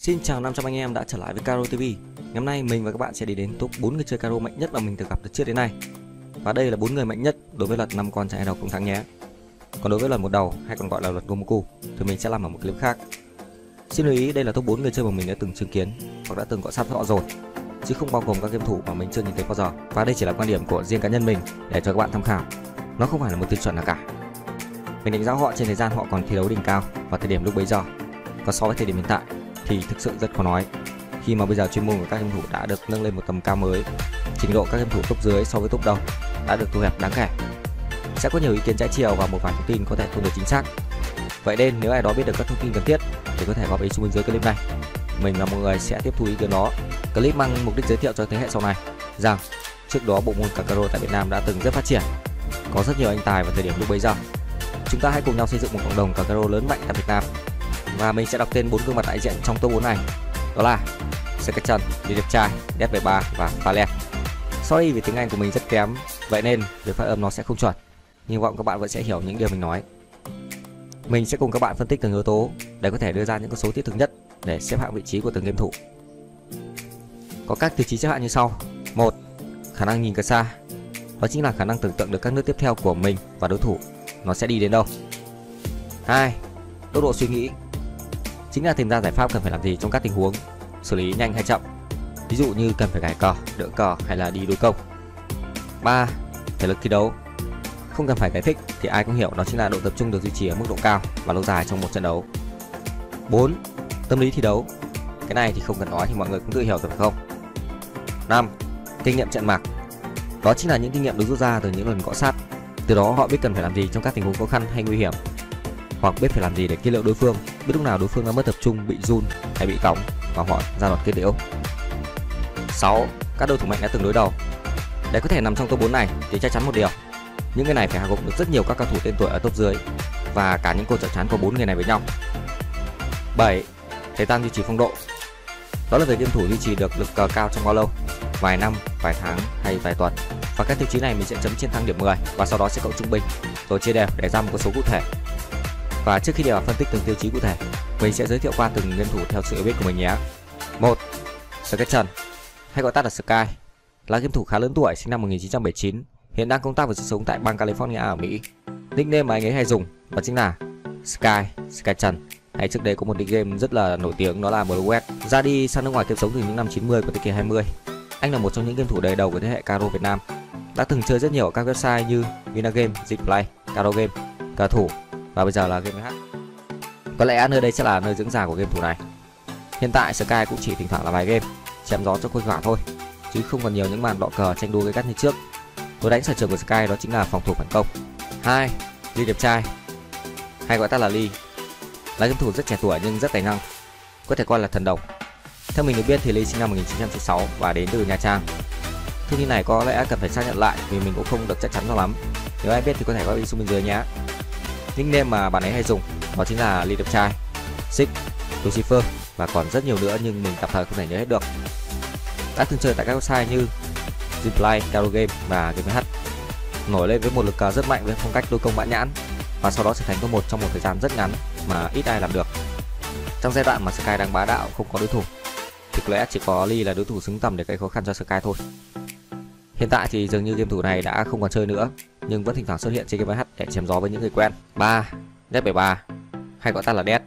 Xin chào 500 anh em đã trở lại với Caro TV. Ngày hôm nay mình và các bạn sẽ đi đến top 4 người chơi Caro mạnh nhất mà mình từng gặp từ trước đến nay. Và đây là 4 người mạnh nhất đối với luật 5 con chạy hai đầu không thắng nhé. Còn đối với luật một đầu hay còn gọi là luật Gomoku thì mình sẽ làm ở một clip khác. Xin lưu ý đây là top 4 người chơi mà mình đã từng chứng kiến hoặc đã từng cọ sát họ rồi, chứ không bao gồm các game thủ mà mình chưa nhìn thấy bao giờ. Và đây chỉ là quan điểm của riêng cá nhân mình để cho các bạn tham khảo. Nó không phải là một tiêu chuẩn nào cả. Mình đánh giá họ trên thời gian họ còn thi đấu đỉnh cao và thời điểm lúc bấy giờ. Còn so với thời điểm hiện tại thì thực sự rất khó nói, khi mà bây giờ chuyên môn của các game thủ đã được nâng lên một tầm cao mới, trình độ các game thủ top dưới so với top đầu đã được thu hẹp đáng kể. Sẽ có nhiều ý kiến trái chiều và một vài thông tin có thể không được chính xác. Vậy nên nếu ai đó biết được các thông tin cần thiết thì có thể góp ý xuống bên dưới clip này. Mình là một người sẽ tiếp thu ý kiến đó. Clip mang mục đích giới thiệu cho thế hệ sau này rằng trước đó bộ môn Caro tại Việt Nam đã từng rất phát triển, có rất nhiều anh tài vào thời điểm lúc bấy giờ. Chúng ta hãy cùng nhau xây dựng một cộng đồng Caro lớn mạnh tại Việt Nam. Và mình sẽ đọc tên 4 gương mặt đại diện trong top 4 này. Đó là Sketchen, Đi Đẹp Trai, Death73 và Valen. Sorry vì tiếng Anh của mình rất kém, vậy nên việc phát âm nó sẽ không chuẩn. Hy vọng các bạn vẫn sẽ hiểu những điều mình nói. Mình sẽ cùng các bạn phân tích từng yếu tố để có thể đưa ra những con số thiết thực nhất để xếp hạng vị trí của từng game thủ. Có các tiêu chí xếp hạng như sau. 1. Khả năng nhìn từ xa. Đó chính là khả năng tưởng tượng được các nước tiếp theo của mình và đối thủ nó sẽ đi đến đâu. 2. Tốc độ suy nghĩ. Chính là tìm ra giải pháp cần phải làm gì trong các tình huống, xử lý nhanh hay chậm. Ví dụ như cần phải gài cờ, đỡ cờ hay là đi đối công. 3. Thể lực thi đấu. Không cần phải giải thích thì ai cũng hiểu đó chính là độ tập trung được duy trì ở mức độ cao và lâu dài trong một trận đấu. 4. Tâm lý thi đấu. Cái này thì không cần nói thì mọi người cũng tự hiểu rồi phải không? 5. Kinh nghiệm trận mạc. Đó chính là những kinh nghiệm được rút ra từ những lần cọ sát. Từ đó họ biết cần phải làm gì trong các tình huống khó khăn hay nguy hiểm, hoặc biết phải làm gì để kết liễu đối phương, biết lúc nào đối phương đang mất tập trung, bị run hay bị cóng và họ ra đòn kết liễu. 6. Các đối thủ mạnh đã từng đối đầu. Để có thể nằm trong top 4 này thì chắc chắn một điều, những người này phải hạ gục được rất nhiều các cao thủ tên tuổi ở top dưới và cả những cuộc chạm trán của 4 người này với nhau. 7. Thời gian duy trì phong độ. Đó là việc game thủ duy trì được lực cờ cao trong bao lâu, vài năm, vài tháng hay vài tuần. Và các tiêu chí này mình sẽ chấm trên thang điểm 10 và sau đó sẽ cộng trung bình rồi chia đều để ra một con số cụ thể. Và trước khi đi vào phân tích từng tiêu chí cụ thể, mình sẽ giới thiệu qua từng game thủ theo sự hiểu biết của mình nhé. 1. Sketchen, hay gọi tắt là Sky, là game thủ khá lớn tuổi, sinh năm 1979, hiện đang công tác và sinh sống tại bang California ở Mỹ. Nickname mà anh ấy hay dùng đó chính là Sketchen. Hay trước đây có một nickname rất là nổi tiếng đó là Blue. Ra đi sang nước ngoài kiếm sống từ những năm 90 của thế kỷ 20. Anh là một trong những game thủ đời đầu của thế hệ Caro Việt Nam. Đã từng chơi rất nhiều ở các website như Vinagame, Zplay, Caro Game, Cờ Thủ và bây giờ là Game H. Có lẽ nơi đây sẽ là nơi dưỡng già của game thủ này. Hiện tại Sky cũng chỉ thỉnh thoảng là vài game chém gió cho khuây khỏa thôi, chứ không còn nhiều những màn đọ cờ tranh đua gay gắt như trước. Lối đánh sở trường của Sky đó chính là phòng thủ phản công. 2. Lee Đẹp Trai, hay gọi tắt là Lee, là game thủ rất trẻ tuổi nhưng rất tài năng, có thể coi là thần đồng. Theo mình được biết thì Lee sinh năm 1996 và đến từ Nha Trang. Thông tin này có lẽ cần phải xác nhận lại vì mình cũng không được chắc chắn cho lắm. Nếu ai biết thì có thể góp ý xuống bên dưới nhé. Nickname mà bạn ấy hay dùng đó chính là Lee Đẹp Trai, Six, Lucifer và còn rất nhiều nữa nhưng mình tạm thời không thể nhớ hết được. Đã từng chơi tại các website như Zplay, Caro Game và Game H. Nổi lên với một lực cờ rất mạnh với phong cách đôi công mãn nhãn và sau đó trở thành top 1 trong một thời gian rất ngắn mà ít ai làm được. Trong giai đoạn mà Sky đang bá đạo không có đối thủ thì có lẽ chỉ có Lee là đối thủ xứng tầm để gây khó khăn cho Sky thôi. Hiện tại thì dường như game thủ này đã không còn chơi nữa nhưng vẫn thỉnh thoảng xuất hiện trên Game H để chém gió với những người quen. 3. Death73, hay gọi tắt là Death.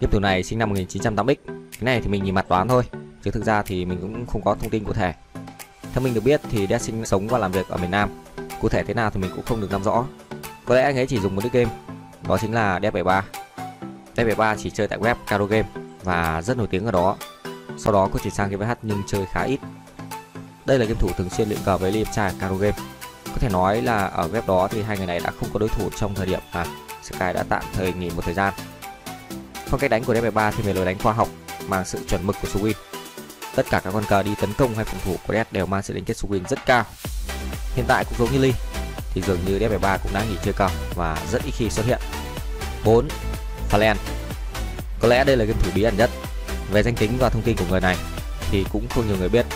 Game thủ này sinh năm 1980X. Cái này thì mình nhìn mặt đoán thôi, chứ thực ra thì mình cũng không có thông tin cụ thể. Theo mình được biết thì Death sinh sống và làm việc ở miền Nam. Cụ thể thế nào thì mình cũng không được nắm rõ. Có lẽ anh ấy chỉ dùng một nick game, đó chính là Death73. Death73 chỉ chơi tại web Caro Game và rất nổi tiếng ở đó. Sau đó có chuyển sang Game H nhưng chơi khá ít. Đây là game thủ thường xuyên luyện cờ với Lee Đẹp Trai Caro Game. Có thể nói là ở web đó thì hai người này đã không có đối thủ trong thời điểm mà Sky đã tạm thời nghỉ một thời gian. Phong cách đánh của Death73 thì về lối đánh khoa học, mang sự chuẩn mực của Swing. Tất cả các con cờ đi tấn công hay phòng thủ của Death đều mang sự liên kết Swing rất cao. Hiện tại cũng giống như Lee thì dường như Death73 cũng đã nghỉ chơi cờ và rất ít khi xuất hiện. 4. Valen, có lẽ đây là game thủ bí ẩn nhất. Về danh tính và thông tin của người này thì cũng không nhiều người biết,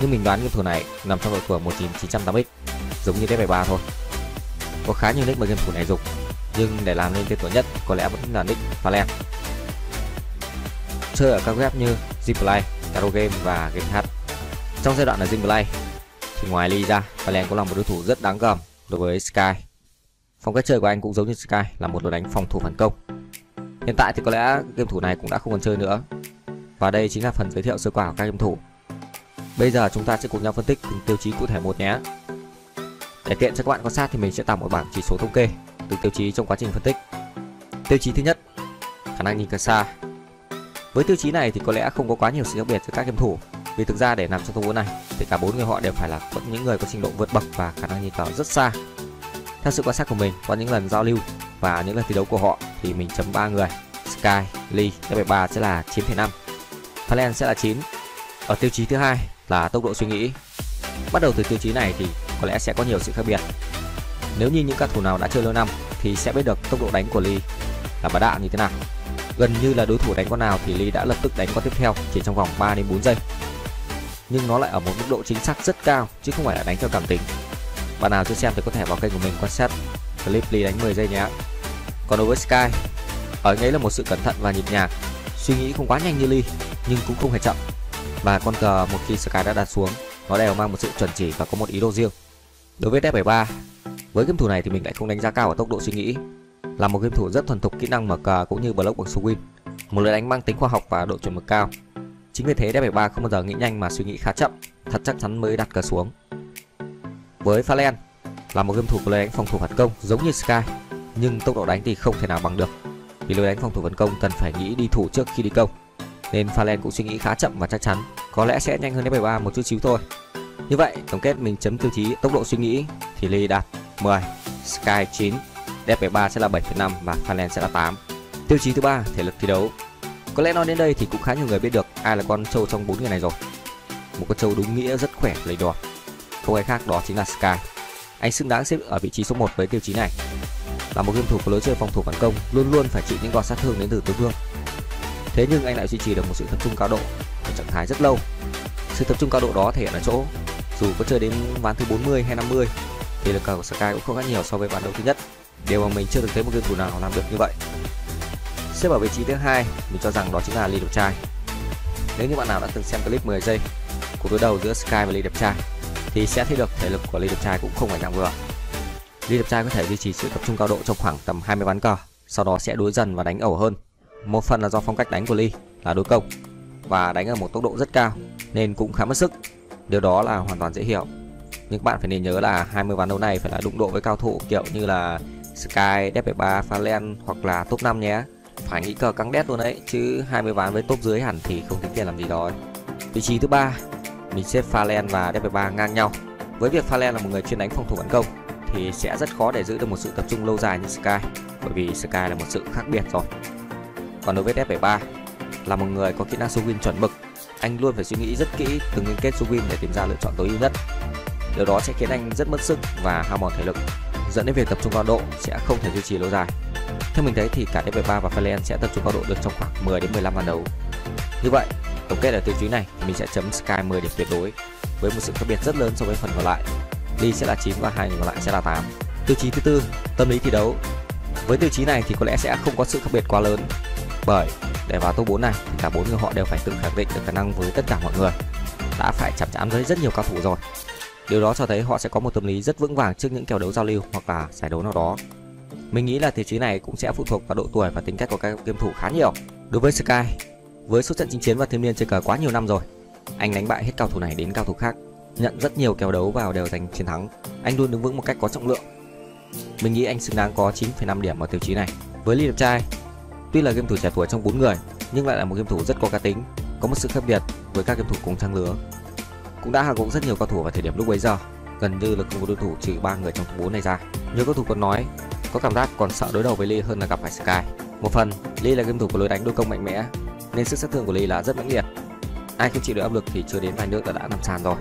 nhưng mình đoán game thủ này nằm trong độ tuổi 1980X, giống như Death73 thôi. Có khá nhiều nick mà game thủ này dùng, nhưng để làm nên tên tuổi nhất có lẽ vẫn là nick Valen. chơi ở các web như Zplay, Caro Game và GameHub. Trong giai đoạn là Zplay thì ngoài Lee ra, Fallen cũng là một đối thủ rất đáng gờm đối với Sky. Phong cách chơi của anh cũng giống như Sky là một lối đánh phòng thủ phản công. Hiện tại thì có lẽ game thủ này cũng đã không còn chơi nữa. Và đây chính là phần giới thiệu sơ qua của các game thủ. Bây giờ chúng ta sẽ cùng nhau phân tích từng tiêu chí cụ thể một nhé. Để tiện cho các bạn quan sát thì mình sẽ tạo một bảng chỉ số thống kê từng tiêu chí trong quá trình phân tích. Tiêu chí thứ nhất, khả năng nhìn từ xa. Với tiêu chí này thì có lẽ không có quá nhiều sự khác biệt giữa các game thủ, vì thực ra để nằm trong top 4 này thì cả 4 người họ đều phải là những người có trình độ vượt bậc và khả năng nhìn cờ rất xa. Theo sự quan sát của mình qua những lần giao lưu và những lần thi đấu của họ thì mình chấm 3 người: Sky, Lee, F3 sẽ là 9,5, Fallen sẽ là 9. Ở tiêu chí thứ hai là tốc độ suy nghĩ. Bắt đầu từ tiêu chí này thì có lẽ sẽ có nhiều sự khác biệt. Nếu như những các thủ nào đã chơi lâu năm thì sẽ biết được tốc độ đánh của Lee là bá đạo như thế nào. Gần như là đối thủ đánh con nào thì Lee đã lập tức đánh con tiếp theo chỉ trong vòng 3 đến 4 giây. Nhưng nó lại ở một mức độ chính xác rất cao chứ không phải là đánh theo cảm tính. Bạn nào chưa xem thì có thể vào kênh của mình quan sát clip Lee đánh 10 giây nhé. Còn đối với Sky, ở anh ấy là một sự cẩn thận và nhịp nhàng, suy nghĩ không quá nhanh như Lee nhưng cũng không hề chậm. Và con cờ một khi Sky đã đặt xuống, nó đều mang một sự chuẩn chỉ và có một ý đồ riêng. Đối với F73, với game thủ này thì mình lại không đánh giá cao ở tốc độ suy nghĩ. Là một game thủ rất thuần thục kỹ năng mở cờ cũng như block bằng swing, một lối đánh mang tính khoa học và độ chuẩn mực cao. Chính vì thế F73 không bao giờ nghĩ nhanh mà suy nghĩ khá chậm, thật chắc chắn mới đặt cờ xuống. Với Fallen, là một game thủ có lối đánh phòng thủ phản công giống như Sky, nhưng tốc độ đánh thì không thể nào bằng được. Vì lối đánh phòng thủ phản công cần phải nghĩ đi thủ trước khi đi công, nên Fallen cũng suy nghĩ khá chậm và chắc chắn, có lẽ sẽ nhanh hơn F73 một chút xíu thôi. Như vậy, tổng kết mình chấm tiêu chí tốc độ suy nghĩ thì Lee đạt 10, Sky 9, F73 sẽ là 7,5 và Fallen sẽ là 8. Tiêu chí thứ ba, thể lực thi đấu. Có lẽ nói đến đây thì cũng khá nhiều người biết được ai là con trâu trong 4 người này rồi. Một con trâu đúng nghĩa rất khỏe lầy đỏ. Không ai khác đó chính là Sky. Anh xứng đáng xếp ở vị trí số 1 với tiêu chí này. Là một game thủ có lối chơi phòng thủ phản công, luôn luôn phải chịu những đòn sát thương đến từ đối phương. Thế nhưng anh lại duy trì được một sự tập trung cao độ ở trạng thái rất lâu. Sự tập trung cao độ đó thể hiện ở chỗ dù có chơi đến ván thứ 40 hay 50 thì lực cờ của Sky cũng không khác nhiều so với ván đấu thứ nhất. Điều mà mình chưa từng thấy một game thủ nào làm được như vậy. Xếp ở vị trí thứ hai, mình cho rằng đó chính là Lee đẹp trai. Nếu như bạn nào đã từng xem clip 10 giây của đối đầu giữa Sky và Lee đẹp trai thì sẽ thấy được thể lực của Lee đẹp trai cũng không phải dạng vừa. Lee đẹp trai có thể duy trì sự tập trung cao độ trong khoảng tầm 20 ván cờ, sau đó sẽ đối dần và đánh ẩu hơn. Một phần là do phong cách đánh của Lee là đối công và đánh ở một tốc độ rất cao nên cũng khá mất sức. Điều đó là hoàn toàn dễ hiểu. Nhưng các bạn phải nên nhớ là 20 ván đấu này phải là đụng độ với cao thủ kiểu như là Sky, F73, Fallen hoặc là top 5 nhé. Phải nghĩ cờ căng đét luôn đấy, chứ 20 ván với top dưới hẳn thì không tính tiền làm gì rồi. Vị trí thứ ba, mình xếp Fallen và F73 ngang nhau. Với việc Fallen là một người chuyên đánh phòng thủ phản công thì sẽ rất khó để giữ được một sự tập trung lâu dài như Sky, bởi vì Sky là một sự khác biệt rồi. Còn đối với F73, là một người có kỹ năng swing chuẩn mực, anh luôn phải suy nghĩ rất kỹ từng liên kết swing để tìm ra lựa chọn tối ưu nhất. Điều đó sẽ khiến anh rất mất sức và hao mòn thể lực, dẫn đến việc tập trung cao độ sẽ không thể duy trì lâu dài. Theo mình thấy thì cả F73 và Fallen sẽ tập trung cao độ được trong khoảng 10 đến 15 ván đấu. Như vậy, tổng kết ở tiêu chí này mình sẽ chấm Sky 10 điểm tuyệt đối với một sự khác biệt rất lớn so với phần còn lại. Lee sẽ là 9 và hai người còn lại sẽ là 8. Tiêu chí thứ tư, tâm lý thi đấu. Với tiêu chí này thì có lẽ sẽ không có sự khác biệt quá lớn, bởi để vào top 4 này thì cả 4 người họ đều phải tự khẳng định được khả năng với tất cả mọi người, đã phải chạm trán với rất nhiều cao thủ rồi. Điều đó cho thấy họ sẽ có một tâm lý rất vững vàng trước những kèo đấu giao lưu hoặc là giải đấu nào đó. Mình nghĩ là tiêu chí này cũng sẽ phụ thuộc vào độ tuổi và tính cách của các game thủ khá nhiều. Đối với Sky, với số trận chinh chiến và thâm niên chơi cờ quá nhiều năm rồi, anh đánh bại hết cao thủ này đến cao thủ khác, nhận rất nhiều kèo đấu vào đều giành chiến thắng. Anh luôn đứng vững một cách có trọng lượng. Mình nghĩ anh xứng đáng có 9,5 điểm ở tiêu chí này. Với Lee đẹp trai, tuy là game thủ trẻ tuổi trong 4 người nhưng lại là một game thủ rất có cá tính, có một sự khác biệt với các game thủ cùng trang lứa. Cũng đã hạ gục rất nhiều cao thủ vào thời điểm lúc bấy giờ, gần như là không có đối thủ trừ 3 người trong top 4 này ra. Nhiều cao thủ còn nói có cảm giác còn sợ đối đầu với Lee hơn là gặp phải Sky. Một phần, Lee là game thủ có lối đánh đối công mạnh mẽ nên sức sát thương của Lee là rất mãnh liệt. Ai không chịu được áp lực thì chưa đến vài nước đã nằm sàn rồi.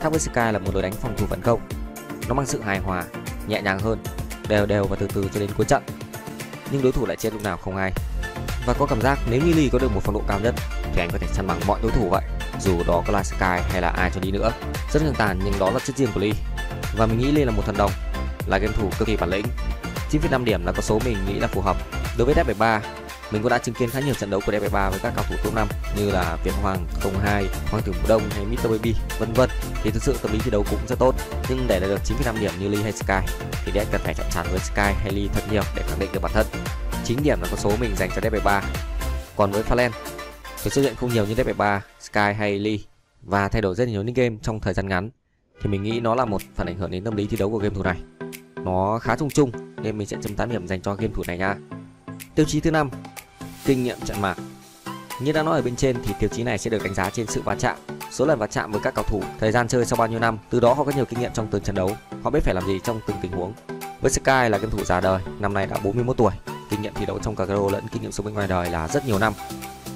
Khác với Sky là một lối đánh phòng thủ phản công, nó mang sự hài hòa, nhẹ nhàng hơn, đều đều và từ từ cho đến cuối trận. Nhưng đối thủ lại chết lúc nào không hay. Và có cảm giác nếu như Lee có được một phong độ cao nhất thì anh có thể săn bằng mọi đối thủ vậy, dù đó có là Sky hay là ai cho đi nữa. Rất ngang tàn nhưng đó là chất riêng của Lee. Và mình nghĩ Lee là một thần đồng, là game thủ cực kỳ bản lĩnh. 9,5 điểm là con số mình nghĩ là phù hợp. Đối với F73, Mình cũng đã chứng kiến khá nhiều trận đấu của DB3 với các cao thủ top 5 như là Việt Hoàng, 02, Hoàng tử Mùa Đông hay Mr Baby vân vân. Thì thực sự tâm lý thi đấu cũng rất tốt, nhưng để đạt được 9,5 điểm như Lee hay Sky thì Dead cần phải chạm trán với Sky hay Lee thật nhiều để khẳng định được bản thân. 9 điểm là con số mình dành cho DB3. Còn với Fallen thì xuất hiện không nhiều như DB3, Sky hay Lee và thay đổi rất nhiều nick game trong thời gian ngắn, thì mình nghĩ nó là một phần ảnh hưởng đến tâm lý thi đấu của game thủ này. Nó khá chung chung nên mình sẽ chấm 8 điểm dành cho game thủ này nha. Tiêu chí thứ 5, kinh nghiệm trận mạc. Như đã nói ở bên trên thì tiêu chí này sẽ được đánh giá trên sự va chạm, số lần va chạm với các cầu thủ, thời gian chơi sau bao nhiêu năm, từ đó họ có nhiều kinh nghiệm trong từng trận đấu, họ biết phải làm gì trong từng tình huống. Với Sky là game thủ già đời, năm nay đã 41 tuổi, kinh nghiệm thi đấu trong cờ caro lẫn kinh nghiệm sống bên ngoài đời là rất nhiều năm.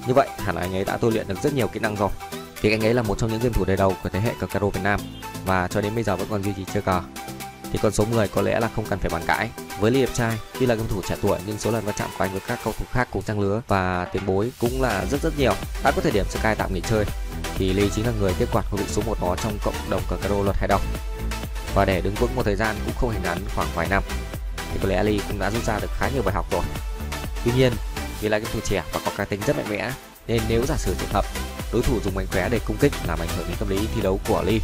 Như vậy hẳn là anh ấy đã tôi luyện được rất nhiều kỹ năng rồi. Thì anh ấy là một trong những game thủ đời đầu của thế hệ cờ caro Việt Nam và cho đến bây giờ vẫn còn duy trì chơi cờ. Thì con số 10 có lẽ là không cần phải bàn cãi. Với Lee đẹp trai, tuy là game thủ trẻ tuổi nhưng số lần va chạm của anh với các cầu thủ khác cùng trang lứa và tiền bối cũng là rất nhiều. Đã có thời điểm Sky tạm nghỉ chơi thì Lee chính là người tiếp quản ngôi vị số 1 đó trong cộng đồng cờ caro luật hai đồng. Và để đứng vững một thời gian cũng không hề ngắn, khoảng vài năm, thì có lẽ Lee cũng đã rút ra được khá nhiều bài học rồi. Tuy nhiên, vì là game thủ trẻ và có cá tính rất mạnh mẽ nên nếu giả sử trường hợp đối thủ dùng mánh khóe để công kích làm ảnh hưởng đến tâm lý thi đấu của Lee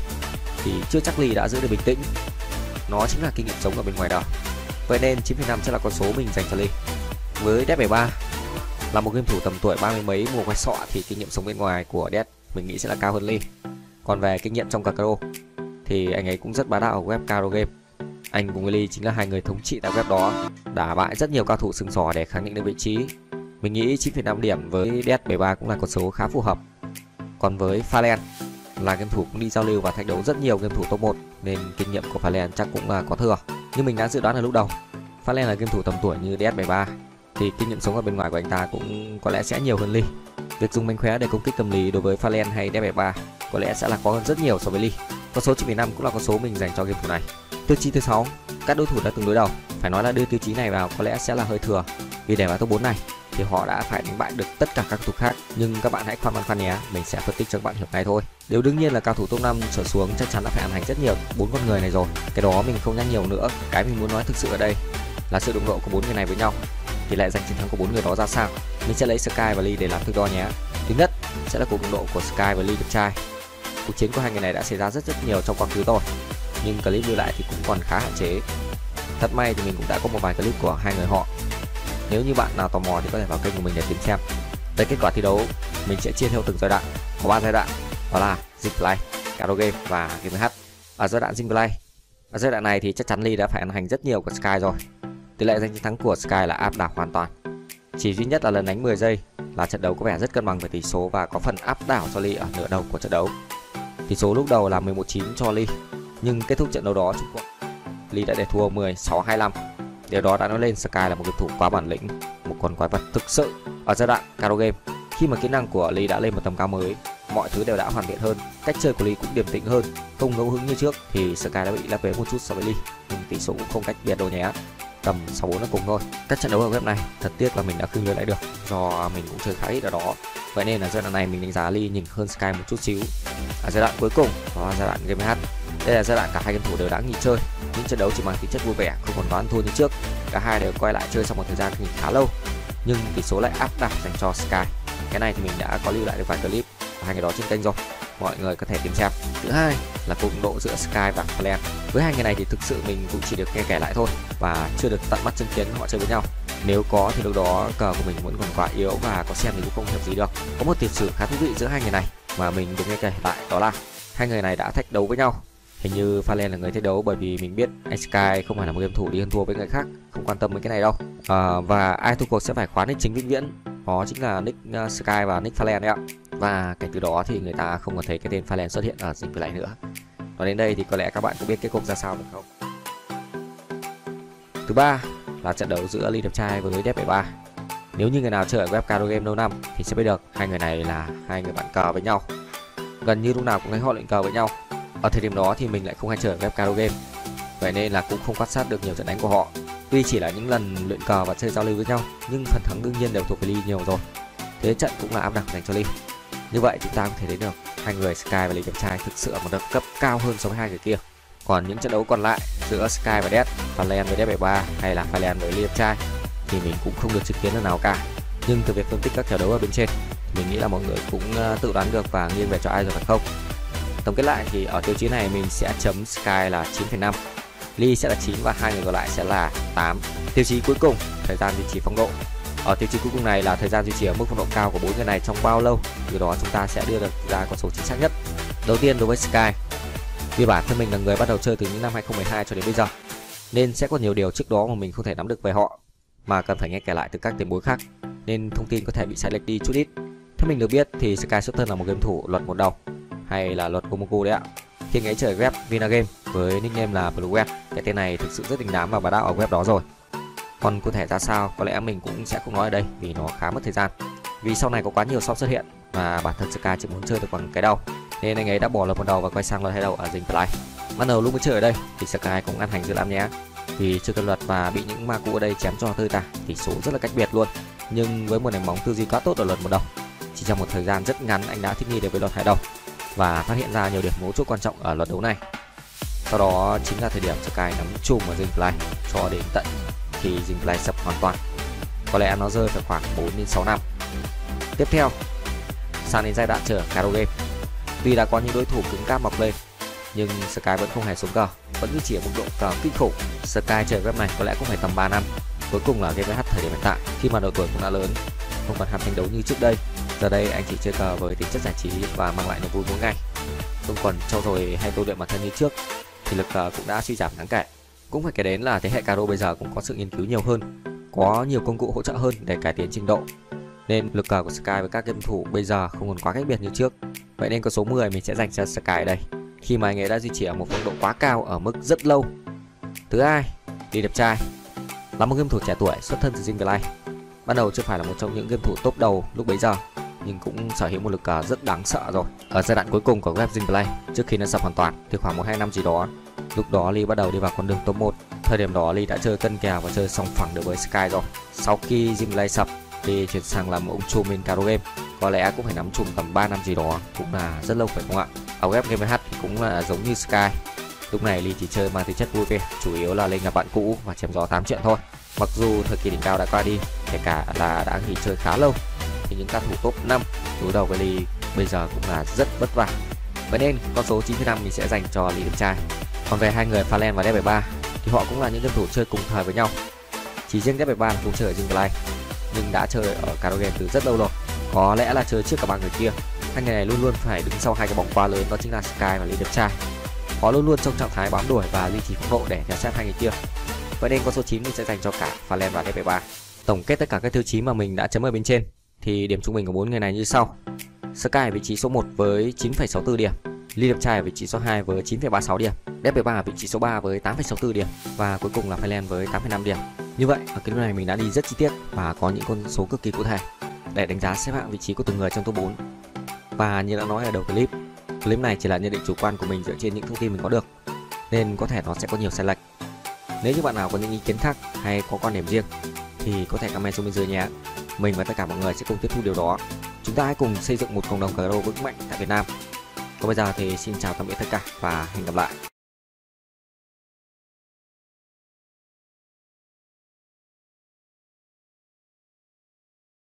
thì chưa chắc Lee đã giữ được bình tĩnh. Nó chính là kinh nghiệm sống ở bên ngoài đời. Vậy nên 9,5 sẽ là con số mình dành cho Lee. Với Dead 73 là một game thủ tầm tuổi 30 mấy mùa quay sọ thì kinh nghiệm sống bên ngoài của Dead mình nghĩ sẽ là cao hơn Lee. Còn về kinh nghiệm trong cờ caro thì anh ấy cũng rất bá đạo ở web caro game. Anh cùng Lee chính là hai người thống trị tại web đó, đả bại rất nhiều cao thủ sừng sỏ để khẳng định được vị trí. Mình nghĩ 9,5 điểm với Dead 73 cũng là con số khá phù hợp. Còn với Fallen là game thủ cũng đi giao lưu và thách đấu rất nhiều game thủ top 1 nên kinh nghiệm của Fallen chắc cũng là có thừa. Như mình đã dự đoán ở lúc đầu, Fallen là game thủ tầm tuổi như Dead 73 thì kinh nghiệm sống ở bên ngoài của anh ta cũng có lẽ sẽ nhiều hơn Lee. Việc dùng mánh khóe để công kích tâm lý đối với Fallen hay Dead 73 có lẽ sẽ là có hơn rất nhiều so với Lee. Con số 9,5 cũng là con số mình dành cho game thủ này. Tiêu chí thứ 6, các đối thủ đã từng đối đầu. Phải nói là đưa tiêu chí này vào có lẽ sẽ là hơi thừa, vì để vào top 4 này thì họ đã phải đánh bại được tất cả các cầu thủ khác. Nhưng các bạn hãy khoan nhé, mình sẽ phân tích cho các bạn hiểu ngay thôi. Điều đương nhiên là cao thủ top 5 trở xuống chắc chắn là phải ăn hành rất nhiều 4 con người này rồi. Cái đó mình không nhắc nhiều nữa. Cái mình muốn nói thực sự ở đây là sự đụng độ của 4 người này với nhau. Tỷ lệ giành chiến thắng của 4 người đó ra sao? Mình sẽ lấy Sky và Lee để làm thước đo nhé. Thứ nhất sẽ là cuộc đụng độ của Sky và Lee đẹp trai. Cuộc chiến của hai người này đã xảy ra rất nhiều trong quá khứ rồi, nhưng clip lưu lại thì cũng còn khá hạn chế. Thật may thì mình cũng đã có một vài clip của hai người họ. Nếu như bạn nào tò mò thì có thể vào kênh của mình để tìm xem. Đây, kết quả thi đấu mình sẽ chia theo từng giai đoạn. Có 3 giai đoạn, đó là Zing Play, Caro Game và Game H. Ở giai đoạn Zing Play, ở giai đoạn này thì chắc chắn Lee đã phải ăn hành rất nhiều của Sky rồi. Tỷ lệ giành chiến thắng của Sky là áp đảo hoàn toàn. Chỉ duy nhất là lần đánh 10 giây là trận đấu có vẻ rất cân bằng về tỷ số và có phần áp đảo cho Lee ở nửa đầu của trận đấu. Tỷ số lúc đầu là 11-9 cho Lee, nhưng kết thúc trận đấu đó Trung Quốc Lee đã để thua 16-25. Điều đó đã nói lên Sky là một game thủ quá bản lĩnh, một con quái vật thực sự. Ở giai đoạn Caro Game, khi mà kỹ năng của Lee đã lên một tầm cao mới, mọi thứ đều đã hoàn thiện hơn, cách chơi của Lee cũng điềm tĩnh hơn, không ngẫu hứng như trước, thì Sky đã bị lép vế một chút so với Lee, nhưng tỷ số cũng không cách biệt đâu nhé, tầm 6-4 là cùng thôi. Các trận đấu ở web này thật tiếc là mình đã không nhớ lại được do mình cũng chơi khá ít ở đó. Vậy nên là giai đoạn này mình đánh giá Lee nhìn hơn Sky một chút xíu. Ở giai đoạn cuối cùng đó là giai đoạn Game H. Đây là giai đoạn cả hai game thủ đều đã nghỉ chơi, những trận đấu chỉ mang tính chất vui vẻ, không còn toán thua như trước. Cả hai đều quay lại chơi sau một thời gian nghỉ khá lâu, nhưng tỷ số lại áp đảo dành cho Sky. Cái này thì mình đã có lưu lại được vài clip của hai người đó trên kênh rồi, mọi người có thể tìm xem. Thứ hai là cuộc đụng độ giữa Sky và Fallen. Với hai người này thì thực sự mình cũng chỉ được nghe kể lại thôi và chưa được tận mắt chứng kiến họ chơi với nhau. Nếu có thì lúc đó cờ của mình vẫn còn quá yếu và có xem thì cũng không hiểu gì được. Có một tiền sử khá thú vị giữa hai người này mà mình được nghe kể lại, đó là hai người này đã thách đấu với nhau. Hình như Fallen là người thách đấu, bởi vì mình biết Sky không phải là một game thủ đi hơn thua với người khác, không quan tâm với cái này đâu. Và ai thua cuộc sẽ phải khóa nick chính vĩnh viễn, đó chính là nick Sky và nick Fallen đấy ạ. Và kể từ đó thì người ta không còn thấy cái tên Fallen xuất hiện ở Zing Play nữa. Và đến đây thì có lẽ các bạn cũng biết kết cục ra sao được không? Thứ ba là trận đấu giữa Lee đẹp trai với Dead 73. Nếu như người nào chơi ở web Caro Game lâu năm thì sẽ biết được hai người này là hai người bạn cờ với nhau, gần như lúc nào cũng thấy họ luyện cờ với nhau. Ở thời điểm đó thì mình lại không hay chơi ở web Caro Game, vậy nên là cũng không quan sát được nhiều trận đánh của họ. Tuy chỉ là những lần luyện cờ và chơi giao lưu với nhau, nhưng phần thắng đương nhiên đều thuộc về Lee nhiều rồi. Thế trận cũng là áp đảo dành cho Lee. Như vậy chúng ta có thể thấy được hai người Sky và Lee đẹp trai thực sự ở một đẳng cấp cao hơn so với hai người kia. Còn những trận đấu còn lại giữa Sky và Dead, Fallen với Dead 73 hay là Fallen với Lee đẹp trai thì mình cũng không được chứng kiến lần nào cả. Nhưng từ việc phân tích các trận đấu ở bên trên, mình nghĩ là mọi người cũng tự đoán được và nghiêng về cho ai rồi phải không? Tổng kết lại thì ở tiêu chí này mình sẽ chấm Sky là 9,5, Lee sẽ là 9 và hai người còn lại sẽ là 8. Tiêu chí cuối cùng, thời gian duy trì phong độ. Ở tiêu chí cuối cùng này là thời gian duy trì ở mức phong độ cao của 4 người này trong bao lâu, từ đó chúng ta sẽ đưa được ra con số chính xác nhất. Đầu tiên đối với Sky, vì bản thân mình là người bắt đầu chơi từ những năm 2012 cho đến bây giờ, nên sẽ có nhiều điều trước đó mà mình không thể nắm được về họ, mà cần phải nghe kể lại từ các tiền bối khác, nên thông tin có thể bị sai lệch đi chút ít. Theo mình được biết thì Sky xuất thân là một game thủ luật một đầu, hay là luật Gomoku đấy ạ. Khi anh ấy chơi web Vinagame với nickname là Blue Web, cái tên này thực sự rất đình đám và bá đạo ở web đó rồi. Còn cụ thể ra sao có lẽ mình cũng sẽ không nói ở đây vì nó khá mất thời gian. Vì sau này có quá nhiều shop xuất hiện và bản thân Sky chỉ muốn chơi được bằng cái đầu, nên anh ấy đã bỏ luật một đầu và quay sang luật hai đầu ở Zing Play. Ban đầu lúc mới chơi ở đây thì Sky cũng ăn hành dữ lắm nhé. Vì chưa cần luật và bị những ma cũ ở đây chém cho tơi tả, tỷ số rất là cách biệt luôn. Nhưng với một đánh bóng tư duy quá tốt ở luật một đầu, chỉ trong một thời gian rất ngắn anh đã thích nghi được với luật hai đầu và phát hiện ra nhiều điểm mấu chốt quan trọng ở luật đấu này. Sau đó chính là thời điểm Sky nắm chùm ở Zing Play cho đến tận khi Zing Play sập hoàn toàn. Có lẽ nó rơi phải khoảng 4 đến 6 năm. Tiếp theo, sang đến giai đoạn chờ Caro Game. Tuy đã có những đối thủ cứng cáp mọc lên, nhưng Sky vẫn không hề xuống cờ, vẫn duy trì ở mức độ cờ kinh khủng. Sky chơi web này có lẽ cũng phải tầm 3 năm. Cuối cùng là game VH thời điểm hiện tại, khi mà độ tuổi cũng đã lớn, không còn ham tranh đấu như trước đây. Giờ đây anh chỉ chơi cờ với tính chất giải trí và mang lại niềm vui mỗi ngày. Không còn trau dồi hay tu luyện bản thân như trước, thì lực cờ cũng đã suy giảm đáng kể. Cũng phải kể đến là thế hệ Caro bây giờ cũng có sự nghiên cứu nhiều hơn, có nhiều công cụ hỗ trợ hơn để cải tiến trình độ, nên lực cờ của Sky với các game thủ bây giờ không còn quá cách biệt như trước. Vậy nên con số 10 mình sẽ dành cho Sky đây, khi mà anh ấy đã duy trì ở một phong độ quá cao ở mức rất lâu. Thứ hai, đi đẹp trai. Là một game thủ trẻ tuổi xuất thân từ Zing Play, ban đầu chưa phải là một trong những game thủ top đầu lúc bấy giờ, nhưng cũng sở hữu một lực cờ rất đáng sợ rồi. Ở giai đoạn cuối cùng của web Zing Play, trước khi nó sập hoàn toàn thì khoảng 1-2 năm gì đó, lúc đó Lee bắt đầu đi vào con đường top 1. Thời điểm đó Lee đã chơi cân kèo và chơi song phẳng được với Sky rồi. Sau khi Zing Play sập, Lee chuyển sang làm ông trùm bên Caro Game, có lẽ cũng phải nắm chùm tầm 3 năm gì đó, cũng là rất lâu phải không ạ? Ở web Game VH thì cũng là giống như Sky. Lúc này Lee chỉ chơi mang tính chất vui vẻ, chủ yếu là lên gặp bạn cũ và chém gió 8 trận thôi. Mặc dù thời kỳ đỉnh cao đã qua đi, kể cả là đã nghỉ chơi khá lâu, thì những cao thủ top 5 đối đầu với Lee bây giờ cũng là rất vất vả. Vậy nên con số 9,5 mình sẽ dành cho Lee đẹp trai. Còn về hai người Fallen và Death73 thì họ cũng là những game thủ chơi cùng thời với nhau. Chỉ riêng Death73 là không chơi ở Zing Play, nhưng đã chơi ở Caro Game từ rất lâu rồi. Có lẽ là chơi trước cả ba người kia. Hai người này luôn luôn phải đứng sau hai cái bóng quá lớn, đó chính là Sky và Lee đẹp trai. Họ luôn luôn trong trạng thái bám đuổi và duy trì phong độ để theo sát hai người kia. Vậy nên con số 9 mình sẽ dành cho cả Fallen và Death73. Tổng kết tất cả các tiêu chí mà mình đã chấm ở bên trên thì điểm trung bình của 4 người này như sau. Sky ở vị trí số 1 với 9,64 điểm, Lee đẹp trai ở vị trí số 2 với 9,36 điểm, Death73 ở vị trí số 3 với 8,64 điểm và cuối cùng là Fallen với 8,5 điểm. Như vậy, ở clip này mình đã đi rất chi tiết và có những con số cực kỳ cụ thể để đánh giá xếp hạng vị trí của từng người trong top 4. Và như đã nói ở đầu clip này chỉ là nhận định chủ quan của mình dựa trên những thông tin mình có được, nên có thể nó sẽ có nhiều sai lệch. Nếu như bạn nào có những ý kiến khác hay có quan điểm riêng thì có thể comment xuống bên dưới nhé. Mình và tất cả mọi người sẽ cùng tiếp thu điều đó. Chúng ta hãy cùng xây dựng một cộng đồng cờ vững mạnh tại Việt Nam. Còn bây giờ thì xin chào tạm biệt tất cả và hẹn gặp lại.